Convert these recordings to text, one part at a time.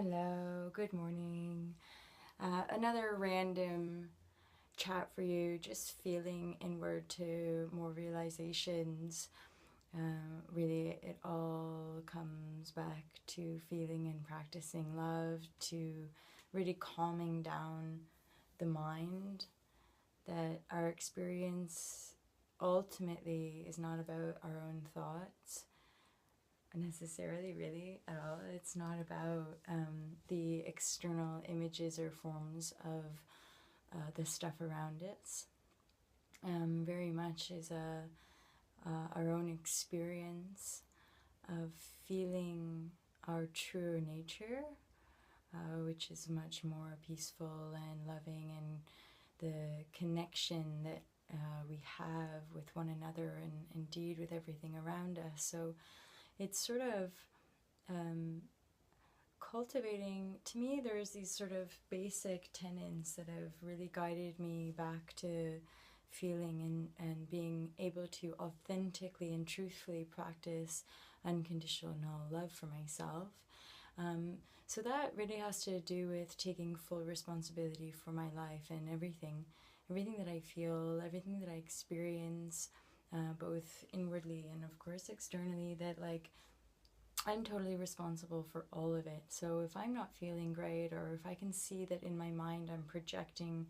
Hello, good morning. Another random chat for you, just feeling inward to more realizations. Really, it all comes back to feeling and practicing love, to really calming down the mind, that our experience ultimately is not about our own thoughts necessarily, really, at all. It's not about the external images or forms of the stuff around it. Very much is our own experience of feeling our true nature, which is much more peaceful and loving, and the connection that we have with one another and indeed with everything around us. So it's sort of cultivating, to me, there's these sort of basic tenets that have really guided me back to feeling and being able to authentically and truthfully practice unconditional love for myself. So that really has to do with taking full responsibility for my life and everything that I feel, everything that I experience, both inwardly and of course externally, that like I'm totally responsible for all of it. So if I'm not feeling great, or if I can see that in my mind I'm projecting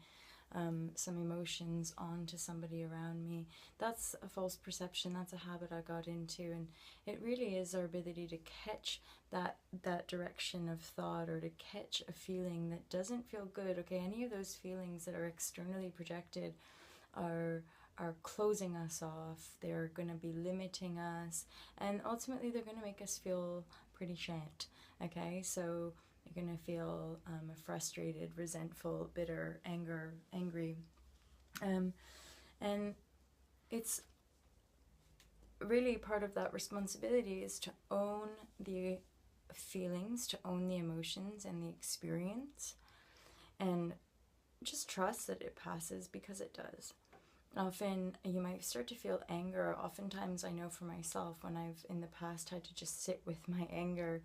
some emotions onto somebody around me, that's a false perception. That's a habit I got into, and it really is our ability to catch that direction of thought, or to catch a feeling that doesn't feel good. Okay, any of those feelings that are externally projected are closing us off. They're going to be limiting us, and ultimately they're going to make us feel pretty shit. Okay, so you're going to feel frustrated, resentful, bitter, angry, and it's really part of that responsibility is to own the feelings, to own the emotions and the experience, and just trust that it passes, because it does. Often you might start to feel anger. Oftentimes I know for myself, when I've in the past had to just sit with my anger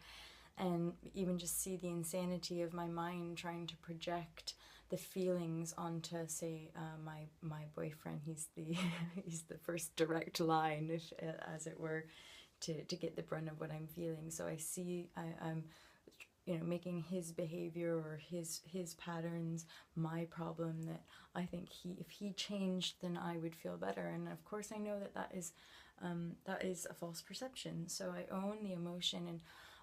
and even just see the insanity of my mind trying to project the feelings onto, say, my boyfriend. He's the he's the first direct line, if as it were, to get the brunt of what I'm feeling. So I'm making his behavior or his patterns my problem, that I think if he changed, then I would feel better. And of course I know that is a false perception. So I own the emotion. And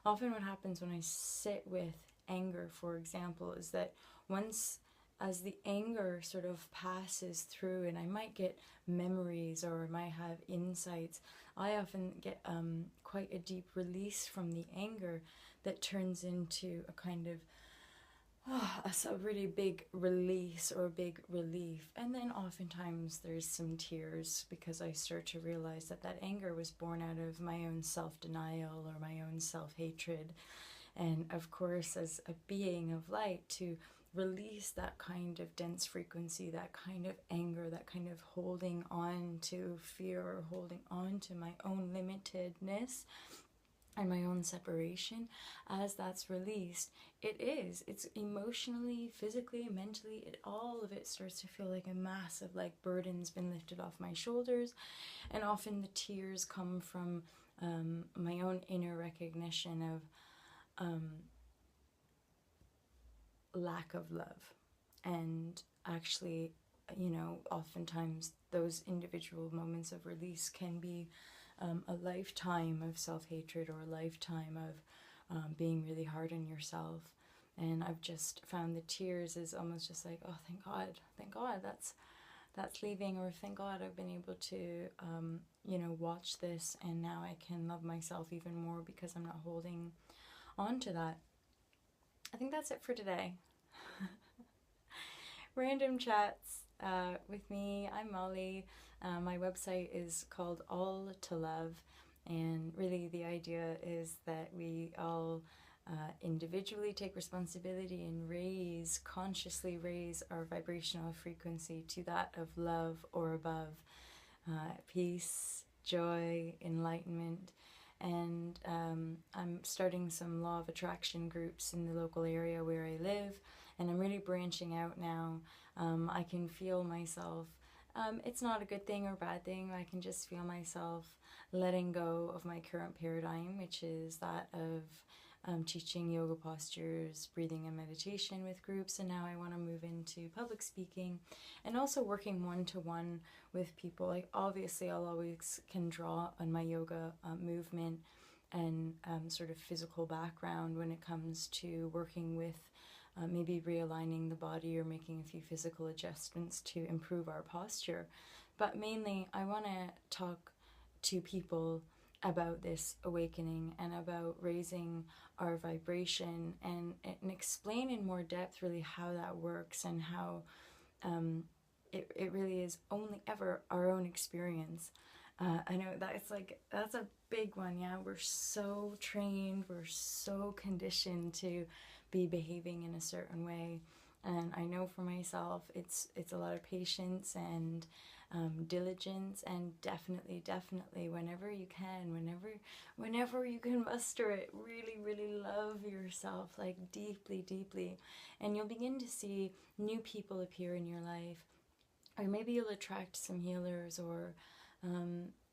often what happens when I sit with anger, for example, is that once, as the anger sort of passes through, and I might get memories or I might have insights, I often get quite a deep release from the anger that turns into a kind of a really big release or a big relief. And then oftentimes there's some tears, because I start to realize that anger was born out of my own self-denial or my own self-hatred. And of course, as a being of light, to release that kind of dense frequency, that kind of anger, that kind of holding on to fear, or holding on to my own limitedness and my own separation, as that's released, it's emotionally, physically, mentally, all of it starts to feel like a massive burden's been lifted off my shoulders. And often the tears come from my own inner recognition of lack of love. And actually, oftentimes those individual moments of release can be a lifetime of self-hatred, or a lifetime of being really hard on yourself. And I've just found the tears is almost just like, oh, thank God that's leaving, or thank God I've been able to watch this, and now I can love myself even more because I'm not holding on to that. I think that's it for today. Random chats with me. I'm Molly. My website is called All to Love, and really the idea is that we all individually take responsibility and consciously raise our vibrational frequency to that of love or above, peace, joy, enlightenment, and I'm starting some law of attraction groups in the local area where I live, and I'm really branching out now. I can feel myself, it's not a good thing or bad thing, I can just feel myself letting go of my current paradigm, which is that of teaching yoga postures, breathing and meditation with groups, and now I want to move into public speaking and also working one-to-one with people. Like, obviously I'll always can draw on my yoga movement and sort of physical background when it comes to working with maybe realigning the body or making a few physical adjustments to improve our posture. But mainly I want to talk to people about this awakening and about raising our vibration, and explain in more depth really how that works, and how it really is only ever our own experience. I know that's a big one. Yeah, we're so trained, we're so conditioned to be behaving in a certain way, and I know for myself it's a lot of patience and diligence, and definitely whenever you can, whenever you can muster it, really love yourself, like deeply, and you'll begin to see new people appear in your life, or maybe you'll attract some healers, or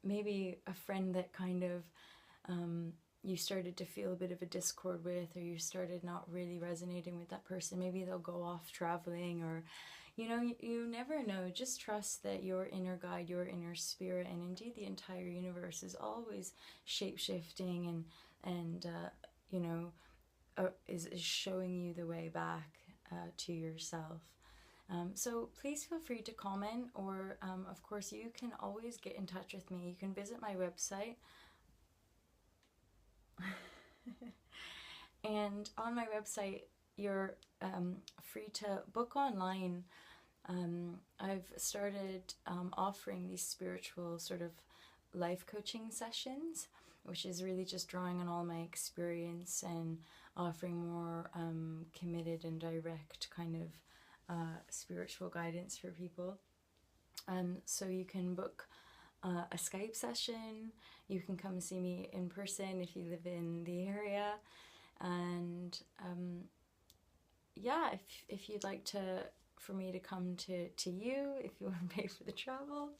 maybe a friend that kind of you started to feel a bit of a discord with, or you started not really resonating with that person. Maybe they'll go off traveling, or you never know. Just trust that your inner guide, your inner spirit, and indeed the entire universe is always shape-shifting and is showing you the way back to yourself. So please feel free to comment, or of course you can always get in touch with me. You can visit my website. And on my website, you're free to book online. I've started offering these spiritual sort of life coaching sessions, which is really just drawing on all my experience and offering more committed and direct kind of spiritual guidance for people. So you can book a Skype session, you can come see me in person if you live in the area, and yeah, if you'd like for me to come to you, if you want to pay for the travel,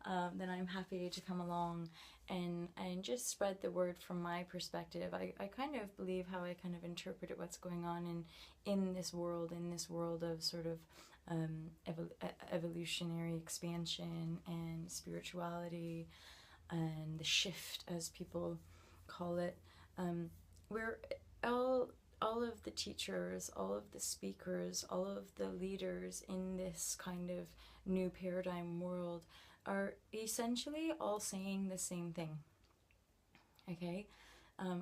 then I'm happy to come along and just spread the word from my perspective. I kind of believe how I kind of interpret what's going on in this world of sort of evolutionary expansion and spirituality and the shift, as people call it. We're all of the teachers, all of the speakers, all of the leaders in this kind of new paradigm world are essentially all saying the same thing. Okay?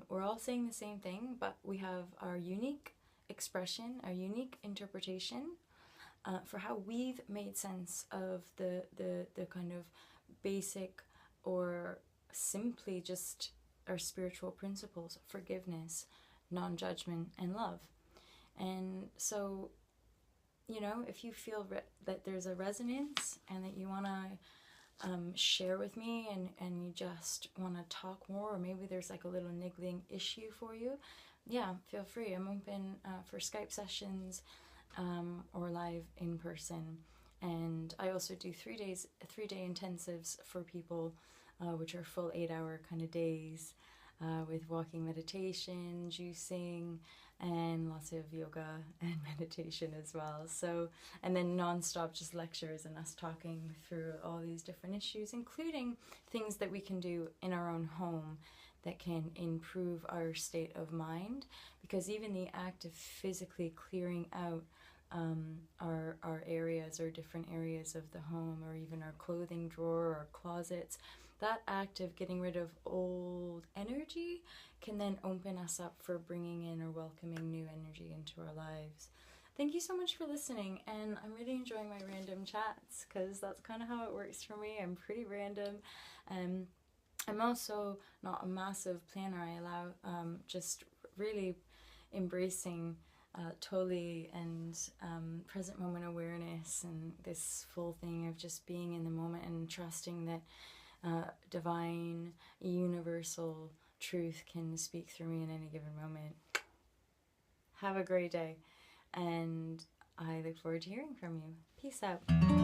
We're all saying the same thing, but we have our unique expression, our unique interpretation for how we've made sense of the kind of basic or simply just our spiritual principles: forgiveness, non-judgment, and love. And so, if you feel that there's a resonance and that you want to share with me, and you just want to talk more, or maybe there's like a little niggling issue for you, yeah, feel free. I'm open for Skype sessions or live in person. And I also do 3-day intensives for people, which are full 8-hour kind of days, with walking meditation, juicing, and lots of yoga and meditation as well. So, and then non-stop just lectures and us talking through all these different issues, including things that we can do in our own home that can improve our state of mind, because even the act of physically clearing out our areas, or different areas of the home, or even our clothing drawer or closets, that act of getting rid of old energy can then open us up for bringing in or welcoming new energy into our lives. Thank you so much for listening, and I'm really enjoying my random chats, because that's kind of how it works for me. I'm pretty random. I'm also not a massive planner. I allow just really embracing totally and present moment awareness, and this full thing of just being in the moment and trusting that divine, universal truth can speak through me in any given moment. Have a great day, and I look forward to hearing from you. Peace out.